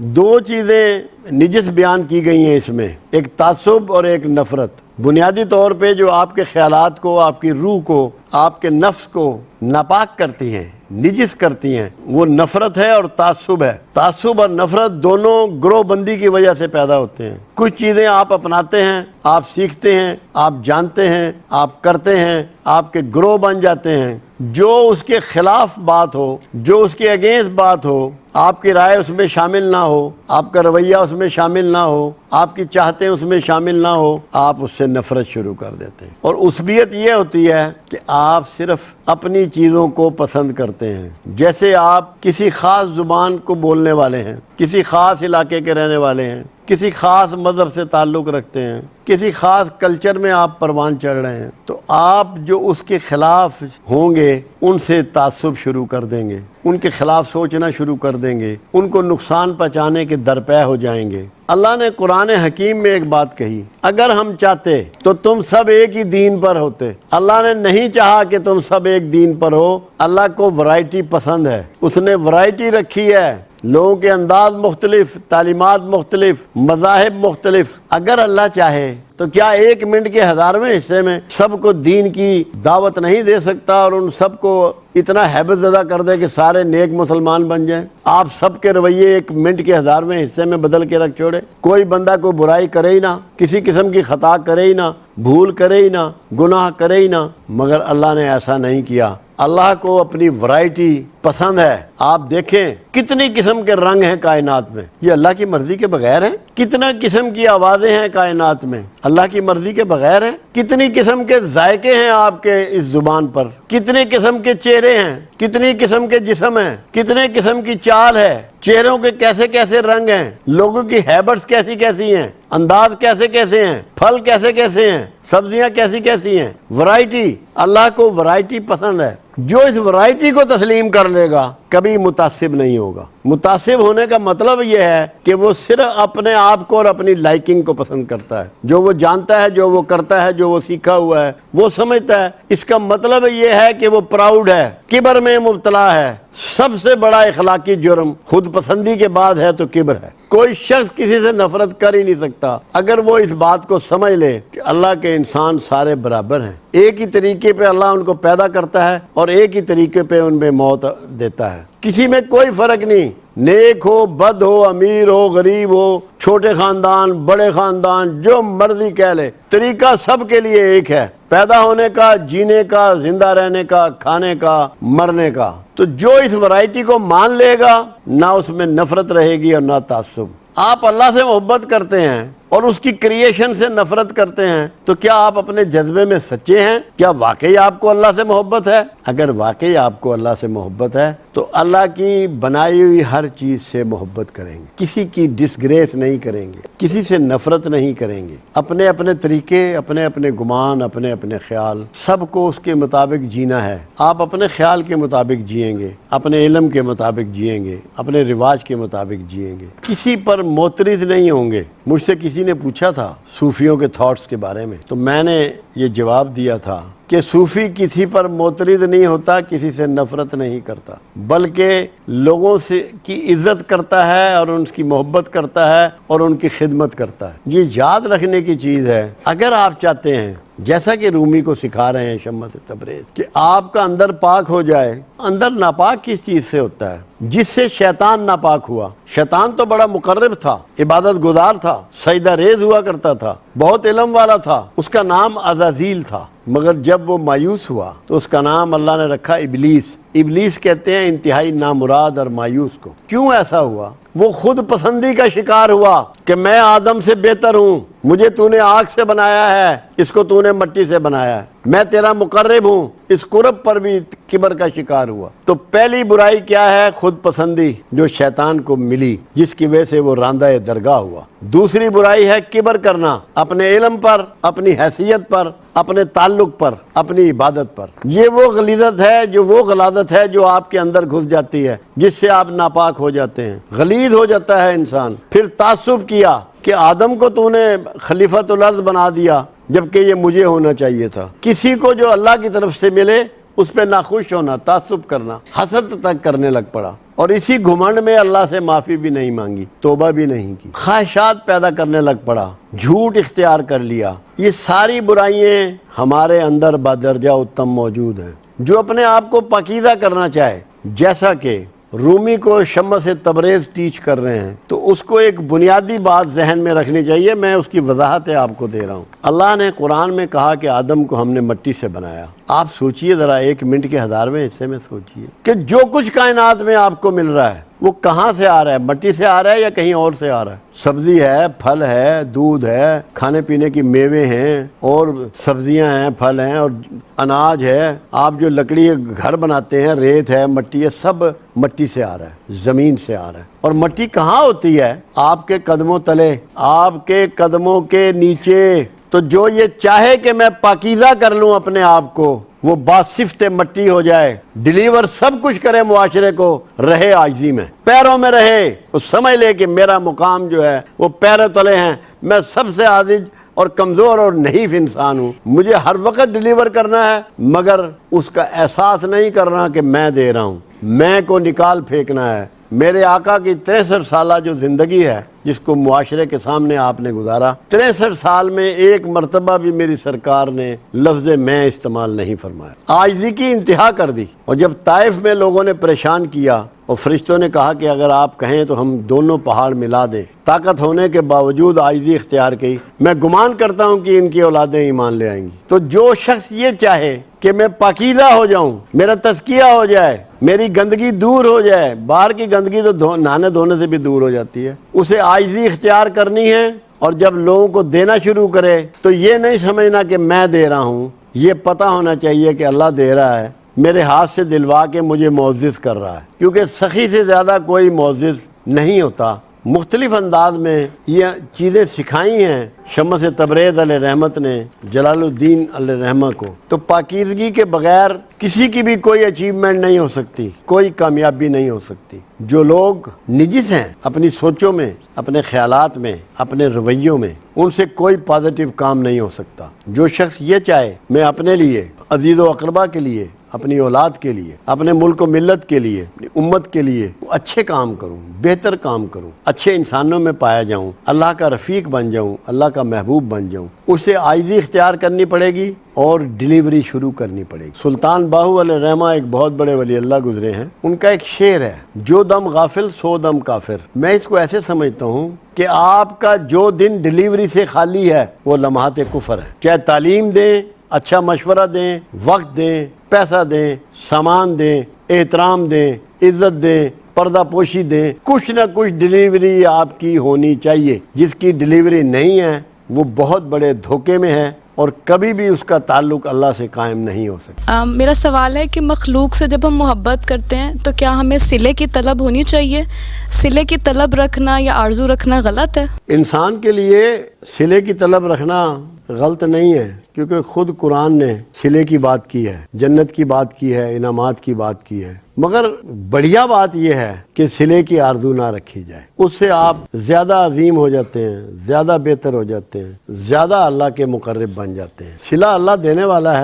دو چیزیں نجس بیان کی گئی ہیں اس میں، ایک تعصب اور ایک نفرت۔ بنیادی طور پہ جو آپ کے خیالات کو، آپ کی روح کو، آپ کے نفس کو ناپاک کرتی ہیں، نجس کرتی ہیں، وہ نفرت ہے اور تعصب ہے۔ تعصب اور نفرت دونوں گروہ بندی کی وجہ سے پیدا ہوتے ہیں۔ کچھ چیزیں آپ اپناتے ہیں، آپ سیکھتے ہیں، آپ جانتے ہیں، آپ کرتے ہیں، آپ کے گروہ بن جاتے ہیں۔ جو اس کے خلاف بات ہو، جو اس کے اگینسٹ بات ہو، آپ کی رائے اس میں شامل نہ ہو، آپ کا رویہ اس میں شامل نہ ہو، آپ کی چاہتیں اس میں شامل نہ ہو، آپ اس سے نفرت شروع کر دیتے ہیں۔ اور عصبیت یہ ہوتی ہے کہ آپ صرف اپنی چیزوں کو پسند کرتے ہیں۔ جیسے آپ کسی خاص زبان کو بولنے والے ہیں، کسی خاص علاقے کے رہنے والے ہیں، کسی خاص مذہب سے تعلق رکھتے ہیں، کسی خاص کلچر میں آپ پروان چڑھ رہے ہیں، تو آپ جو اس کے خلاف ہوں گے ان سے تعصب شروع کر دیں گے، ان کے خلاف سوچنا شروع کر دیں گے، ان کو نقصان پہنچانے کے درپے ہو جائیں گے۔ اللہ نے قرآن حکیم میں ایک بات کہی، اگر ہم چاہتے تو تم سب ایک ہی دین پر ہوتے۔ اللہ نے نہیں چاہا کہ تم سب ایک دین پر ہو۔ اللہ کو ورائٹی پسند ہے، اس نے ورائٹی رکھی ہے، لوگوں کے انداز مختلف، تعلیمات مختلف، مذاہب مختلف۔ اگر اللہ چاہے تو کیا ایک منٹ کے 1000ویں حصے میں سب کو دین کی دعوت نہیں دے سکتا اور ان سب کو اتنا ہیبت زدہ کر دے کہ سارے نیک مسلمان بن جائیں؟ آپ سب کے رویے ایک منٹ کے 1000ویں حصے میں بدل کے رکھ چھوڑے، کوئی بندہ کوئی برائی کرے ہی نہ، کسی قسم کی خطا کرے ہی نہ، بھول کرے ہی نہ، گناہ کرے ہی نہ۔ مگر اللہ نے ایسا نہیں کیا۔ اللہ کو اپنی ورائٹی پسند ہے۔ آپ دیکھیں کتنی قسم کے رنگ ہیں کائنات میں، یہ اللہ کی مرضی کے بغیر ہیں۔ کتنا قسم کی آوازیں ہیں کائنات میں، اللہ کی مرضی کے بغیر ہیں۔ کتنی قسم کے ذائقے ہیں آپ کے اس زبان پر، کتنے قسم کے چہرے ہیں، کتنی قسم کے جسم ہیں، کتنے قسم کی چال ہے، چہروں کے کیسے کیسے رنگ ہیں، لوگوں کی ہیبٹس کیسی کیسی ہیں، انداز کیسے کیسے ہیں، پھل کیسے کیسے ہیں، سبزیاں کیسی کیسی ہیں۔ ورائٹی، اللہ کو ورائٹی پسند ہے۔ جو اس ورائٹی کو تسلیم کر لے گا کبھی متعصب نہیں ہوگا۔ متعصب ہونے کا مطلب یہ ہے کہ وہ صرف اپنے آپ کو اور اپنی لائکنگ کو پسند کرتا ہے، جو وہ جانتا ہے، جو وہ کرتا ہے، جو وہ سیکھا ہوا ہے وہ سمجھتا ہے۔ اس کا مطلب یہ ہے کہ وہ پراؤڈ ہے، کبر میں مبتلا ہے۔ سب سے بڑا اخلاقی جرم خود پسندی کے بعد ہے تو کبر ہے۔ کوئی شخص کسی سے نفرت کر ہی نہیں سکتا اگر وہ اس بات کو سمجھ لے کہ اللہ کے انسان سارے برابر ہیں، ایک ہی طریقے پہ اللہ ان کو پیدا کرتا ہے اور ایک ہی طریقے پہ ان پہ موت دیتا ہے۔ کسی میں کوئی فرق نہیں، نیک ہو، بد ہو، امیر ہو، غریب ہو، چھوٹے خاندان، بڑے خاندان، جو مرضی کہہ لے، طریقہ سب کے لیے ایک ہے، پیدا ہونے کا، جینے کا، زندہ رہنے کا، کھانے کا، مرنے کا۔ تو جو اس ورائٹی کو مان لے گا نہ اس میں نفرت رہے گی اور نہ تعصب۔ آپ اللہ سے محبت کرتے ہیں اور اس کی کریشن سے نفرت کرتے ہیں، تو کیا آپ اپنے جذبے میں سچے ہیں؟ کیا واقعی آپ کو اللہ سے محبت ہے؟ اگر واقعی آپ کو اللہ سے محبت ہے تو اللہ کی بنائی ہوئی ہر چیز سے محبت کریں گے، کسی کی ڈسگریس نہیں کریں گے، کسی سے نفرت نہیں کریں گے۔ اپنے اپنے طریقے، اپنے اپنے گمان، اپنے اپنے خیال، سب کو اس کے مطابق جینا ہے۔ آپ اپنے خیال کے مطابق جئیں گے، اپنے علم کے مطابق جئیں گے، اپنے رواج کے مطابق جئیں گے، کسی پر معترض نہیں ہوں گے۔ مجھ سے کسی نے پوچھا تھا صوفیوں کے تھاٹس کے بارے میں، تو میں نے یہ جواب دیا تھا کہ صوفی کسی پر معترض نہیں ہوتا، کسی سے نفرت نہیں کرتا، بلکہ لوگوں سے کی عزت کرتا ہے اور ان کی محبت کرتا ہے اور ان کی خدمت کرتا ہے۔ یہ یاد رکھنے کی چیز ہے۔ اگر آپ چاہتے ہیں، جیسا کہ رومی کو سکھا رہے ہیں شمس تبریز، کہ آپ کا اندر پاک ہو جائے، اندر ناپاک کس چیز سے ہوتا ہے؟ جس سے شیطان ناپاک ہوا۔ شیطان تو بڑا مقرب تھا، عبادت گزار تھا، سجدہ ریز ہوا کرتا تھا، بہت علم والا تھا، اس کا نام عزازیل تھا، مگر جب وہ مایوس ہوا تو اس کا نام اللہ نے رکھا ابلیس۔ ابلیس کہتے ہیں انتہائی نامراد اور مایوس کو۔ کیوں ایسا ہوا؟ وہ خود پسندی کا شکار ہوا کہ میں آدم سے بہتر ہوں، مجھے تو نے آگ سے بنایا ہے، اس کو تو نے مٹی سے بنایا ہے، میں تیرا مقرب ہوں۔ اس قرب پر بھی کبر کا شکار ہوا۔ تو پہلی برائی کیا ہے؟ خود پسندی، جو شیطان کو ملی، جس کی وجہ سے وہ راندہ درگاہ ہوا۔ دوسری برائی ہے کبر کرنا، اپنے علم پر، اپنی حیثیت پر، اپنے تعلق پر، اپنی عبادت پر۔ یہ وہ غلاظت ہے جو آپ کے اندر گھس جاتی ہے، جس سے آپ ناپاک ہو جاتے ہیں، غلیظ ہو جاتا ہے انسان۔ پھر تعصب کیا کہ آدم کو تو نے خلیفۃ الارض بنا دیا جبکہ یہ مجھے ہونا چاہیے تھا۔ کسی کو جو اللہ کی طرف سے ملے اس پہ ناخوش ہونا، تعصب کرنا، حسد تک کرنے لگ پڑا۔ اور اسی گھمنڈ میں اللہ سے معافی بھی نہیں مانگی، توبہ بھی نہیں کی، خواہشات پیدا کرنے لگ پڑا، جھوٹ اختیار کر لیا۔ یہ ساری برائیاں ہمارے اندر بدرجہ اتم موجود ہیں۔ جو اپنے آپ کو پاکیزہ کرنا چاہے، جیسا کہ رومی کو شمس تبریز ٹیچ کر رہے ہیں، تو اس کو ایک بنیادی بات ذہن میں رکھنی چاہیے، میں اس کی وضاحت آپ کو دے رہا ہوں۔ اللہ نے قرآن میں کہا کہ آدم کو ہم نے مٹی سے بنایا۔ آپ سوچئے ذرا، 1 منٹ کے 1000ویں حصے میں سوچئے کہ جو کچھ کائنات میں آپ کو مل رہا ہے وہ کہاں سے آ رہا ہے؟ مٹی سے آ رہا ہے یا کہیں اور سے آ رہا ہے؟ سبزی ہے، پھل ہے، دودھ ہے، کھانے پینے کی میوے ہیں اور سبزیاں ہیں، پھل ہیں اور اناج ہے۔ آپ جو لکڑی گھر بناتے ہیں، ریت ہے، مٹی ہے، سب مٹی سے آ رہا ہے، زمین سے آ رہا ہے۔ اور مٹی کہاں ہوتی ہے؟ آپ کے قدموں تلے، آپ کے قدموں کے نیچے۔ تو جو یہ چاہے کہ میں پاکیزہ کر لوں اپنے آپ کو، وہ باصفت مٹی ہو جائے، ڈیلیور سب کچھ کرے معاشرے کو، رہے عاجزی میں، پیروں میں رہے، وہ سمجھ لے کہ میرا مقام جو ہے وہ پیروں تلے ہیں، میں سب سے عاجز اور کمزور اور نحیف انسان ہوں، مجھے ہر وقت ڈیلیور کرنا ہے، مگر اس کا احساس نہیں کرنا کہ میں دے رہا ہوں، میں کو نکال پھینکنا ہے۔ میرے آقا کی 63 سالہ جو زندگی ہے، جس کو معاشرے کے سامنے آپ نے گزارا، 63 سال میں ایک مرتبہ بھی میری سرکار نے لفظ میں استعمال نہیں فرمایا، عاجزی کی انتہا کر دی۔ اور جب طائف میں لوگوں نے پریشان کیا اور فرشتوں نے کہا کہ اگر آپ کہیں تو ہم دونوں پہاڑ ملا دیں، طاقت ہونے کے باوجود عاجزی اختیار کی، میں گمان کرتا ہوں کہ ان کی اولادیں ایمان لے آئیں گی۔ تو جو شخص یہ چاہے کہ میں پاکیزہ ہو جاؤں، میرا تزکیہ ہو جائے، میری گندگی دور ہو جائے، باہر کی گندگی تو نہانے دھونے سے بھی دور ہو جاتی ہے، اسے عاجزی اختیار کرنی ہے۔ اور جب لوگوں کو دینا شروع کرے تو یہ نہیں سمجھنا کہ میں دے رہا ہوں، یہ پتہ ہونا چاہیے کہ اللہ دے رہا ہے، میرے ہاتھ سے دلوا کے مجھے معزز کر رہا ہے، کیونکہ سخی سے زیادہ کوئی معزز نہیں ہوتا۔ مختلف انداز میں یہ چیزیں سکھائی ہیں شمس تبریز علیہ رحمت نے جلال الدین علیہ رحمہ کو۔ تو پاکیزگی کے بغیر کسی کی بھی کوئی اچیومنٹ نہیں ہو سکتی، کوئی کامیابی نہیں ہو سکتی۔ جو لوگ نجس ہیں اپنی سوچوں میں، اپنے خیالات میں، اپنے رویوں میں، ان سے کوئی پازیٹیو کام نہیں ہو سکتا۔ جو شخص یہ چاہے میں اپنے لیے، عزیز و اقربا کے لیے، اپنی اولاد کے لیے، اپنے ملک و ملت کے لیے، اپنی امت کے لیے اچھے کام کروں، بہتر کام کروں، اچھے انسانوں میں پایا جاؤں، اللہ کا رفیق بن جاؤں، اللہ کا محبوب بن جاؤں، اسے عاجزی اختیار کرنی پڑے گی اور ڈیلیوری شروع کرنی پڑے گی۔ سلطان باہو علیہ رحمہ ایک بہت بڑے ولی اللہ گزرے ہیں، ان کا ایک شعر ہے، جو دم غافل سو دم کافر۔ میں اس کو ایسے سمجھتا ہوں کہ آپ کا جو دن ڈیلیوری سے خالی ہے وہ لمحات کفر ہے۔ چاہے تعلیم دیں، اچھا مشورہ دیں، وقت دیں، پیسہ دیں، سامان دیں، احترام دیں، عزت دیں، پردہ پوشی دیں، کچھ نہ کچھ ڈیلیوری آپ کی ہونی چاہیے۔ جس کی ڈیلیوری نہیں ہے وہ بہت بڑے دھوکے میں ہے اور کبھی بھی اس کا تعلق اللہ سے قائم نہیں ہو سکتا۔ میرا سوال ہے کہ مخلوق سے جب ہم محبت کرتے ہیں تو کیا ہمیں صلے کی طلب ہونی چاہیے؟ صلے کی طلب رکھنا یا آرزو رکھنا غلط ہے؟ انسان کے لیے صلے کی طلب رکھنا غلط نہیں ہے، کیونکہ خود قرآن نے صلے کی بات کی ہے، جنت کی بات کی ہے، انعامات کی بات کی ہے، مگر بڑھیا بات یہ ہے کہ صلے کی آرزو نہ رکھی جائے۔ اس سے آپ زیادہ عظیم ہو جاتے ہیں، زیادہ بہتر ہو جاتے ہیں، زیادہ اللہ کے مقرب بن جاتے ہیں۔ صلہ اللہ دینے والا ہے۔